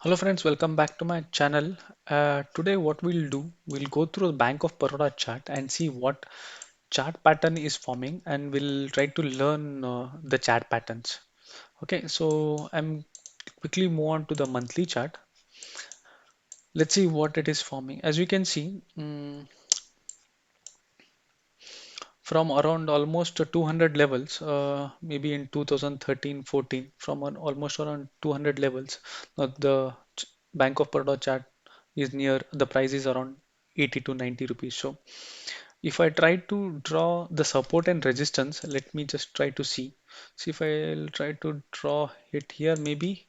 Hello friends, welcome back to my channel. Today what we'll do, we'll go through the Bank of Baroda chart and see what chart pattern is forming and we'll try to learn the chart patterns. Okay, so I'm quickly move on to the monthly chart. Let's see what it is forming. As you can see, from around almost 200 levels, maybe in 2013-14, from almost around 200 levels, the Bank of Baroda chart is near, the price is around 80 to 90 rupees. So if I try to draw the support and resistance, let me just try to see if I'll try to draw it here, maybe,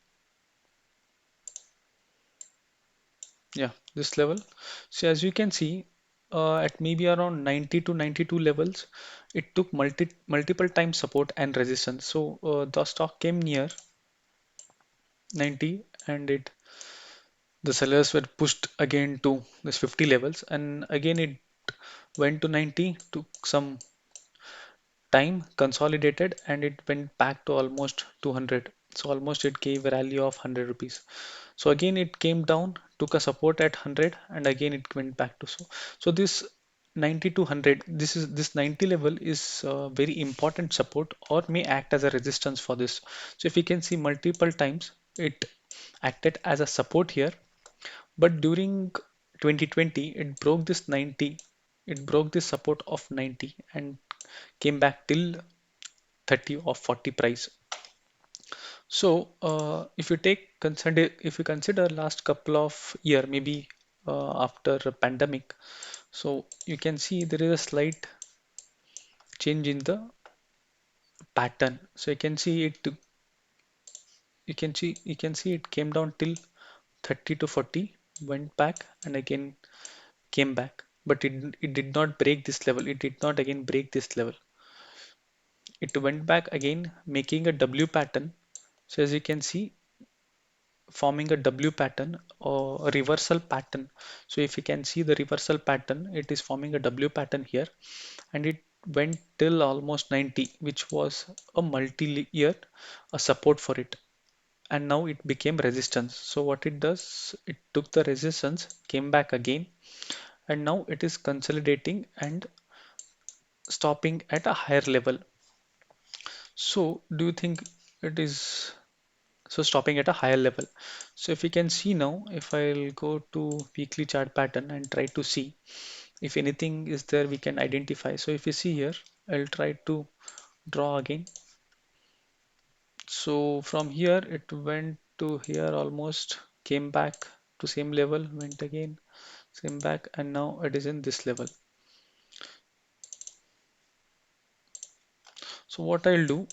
yeah, this level. So as you can see, at maybe around 90 to 92 levels, it took multiple times support and resistance. So the stock came near 90 and it the sellers were pushed again to this 50 levels, and again it went to 90, took some time, consolidated, and it went back to almost 200. So almost it gave a rally of 100 rupees. So again it came down, took a support at 100, and again it went back to so this 90 to 100, this 90 level is very important support or may act as a resistance for this. So if you can see, multiple times it acted as a support here, but during 2020 it broke this 90, it broke this support of 90 and came back till 30 or 40 price. So if you take consider, if you consider last couple of year, maybe after a pandemic, so you can see there is a slight change in the pattern. So you can see it came down till 30 to 40, went back and again came back, but it did not break this level. It did not again break this level. It went back again, making a W pattern. So as you can see, forming a W pattern or a reversal pattern. So if you can see the reversal pattern, it is forming a W pattern here, and it went till almost 90, which was a multi-year a support for it, and now it became resistance. So what it does, it took the resistance, came back again, and now it is consolidating and stopping at a higher level. So do you think it is so stopping at a higher level? So if you can see now, if I'll go to weekly chart pattern and try to see if anything is there we can identify. So if you see here, I'll try to draw again. So from here it went to here, almost came back to same level, went again same back, and now it is in this level. So what I'll do,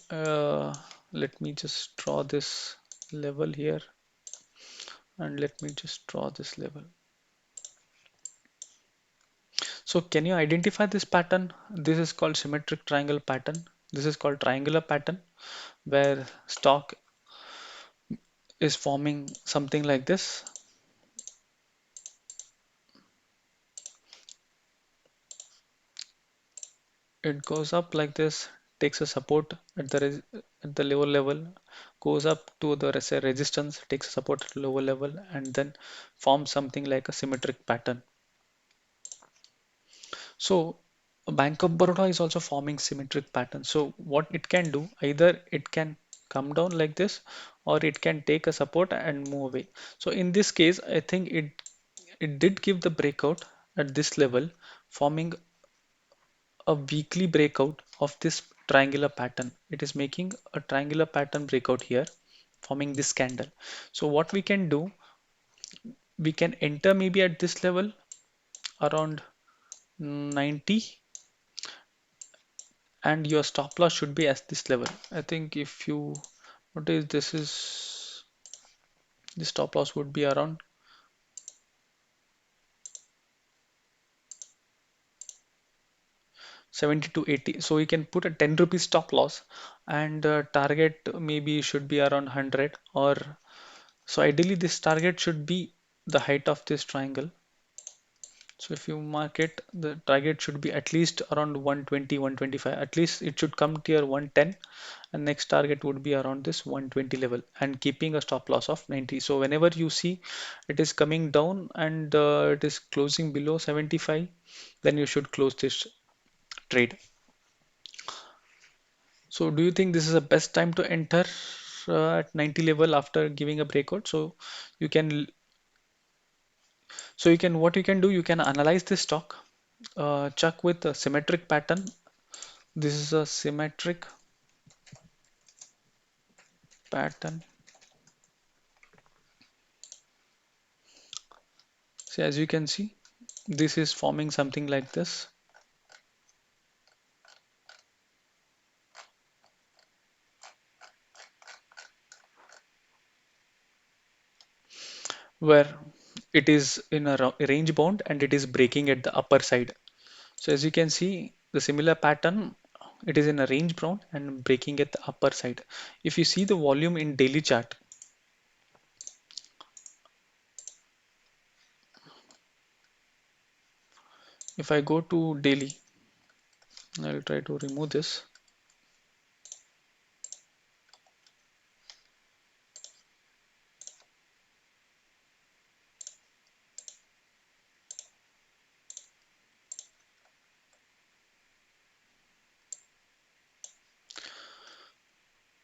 let me just draw this level here, and let me just draw this level. So can you identify this pattern? This is called symmetric triangle pattern. This is called triangular pattern, where stock is forming something like this. It goes up like this, takes a support at the at the lower level, goes up to the resistance, takes a support at lower level, and then forms something like a symmetric pattern. So Bank of Baroda is also forming symmetric pattern. So what it can do, either it can come down like this, or it can take a support and move away. So in this case, I think it did give the breakout at this level, forming a weekly breakout of this triangular pattern. It is making a triangular pattern breakout here, forming this candle. So what we can do, we can enter maybe at this level around 90, and your stop loss should be at this level. I think if you notice, this stop loss would be around 70 to 80. So you can put a 10 rupees stop loss, and target maybe should be around 100, or so ideally this target should be the height of this triangle. So if you mark it, the target should be at least around 120, 125. At least it should come to your 110, and next target would be around this 120 level, and keeping a stop loss of 90. So whenever you see it is coming down and it is closing below 75, then you should close this trade. So do you think this is the best time to enter at 90 level after giving a breakout? You can what you can do, you can analyze this stock, check with a symmetric pattern. This is a symmetric pattern. So as you can see, this is forming something like this, where it is in a range bound and it is breaking at the upper side. So as you can see, the similar pattern, it is in a range bound and breaking at the upper side. If you see the volume in daily chart, if I go to daily, I'll try to remove this.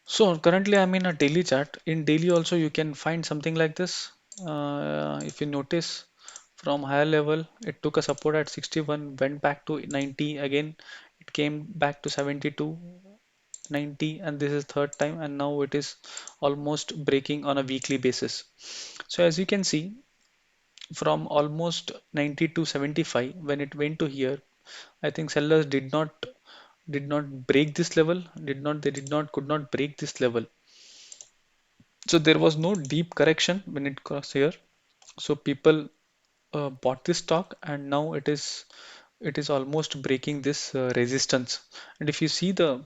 So currently I'm in a daily chart. In daily also you can find something like this. If you notice, from higher level, it took a support at 61, went back to 90 again. It came back to 72, 90, and this is third time, and now it is almost breaking on a weekly basis. So as you can see, from almost 90 to 75, when it went to here, I think sellers did not break this level, could not break this level. So there was no deep correction when it crossed here. So people bought this stock, and now it is almost breaking this resistance. And if you see the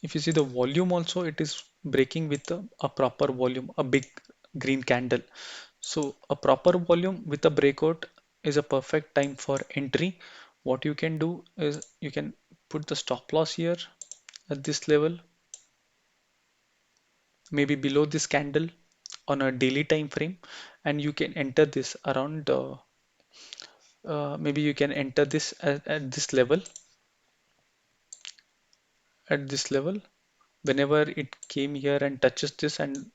volume also, it is breaking with a proper volume, a big green candle. So a proper volume with a breakout is a perfect time for entry. What you can do is you can put the stop loss here at this level, maybe below this candle on a daily time frame, and you can enter this around maybe you can enter this at this level, whenever it came here and touches this and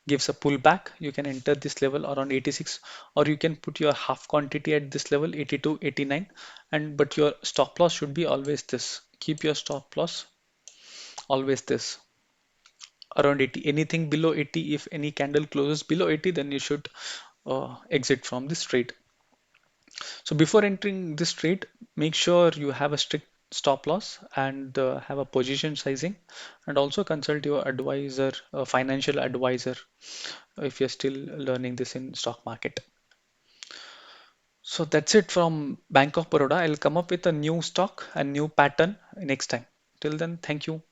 gives a pullback, you can enter this level around 86, or you can put your half quantity at this level 82, 89, and but your stop loss should be always this. Keep your stop loss always this around 80. Anything below 80, if any candle closes below 80, then you should exit from this trade. So before entering this trade, make sure you have a strict stop loss and have a position sizing, and also consult your advisor, financial advisor, if you're still learning this in stock market. So that's it from Bank of Baroda. I'll come up with a new stock and new pattern next time. Till then, thank you.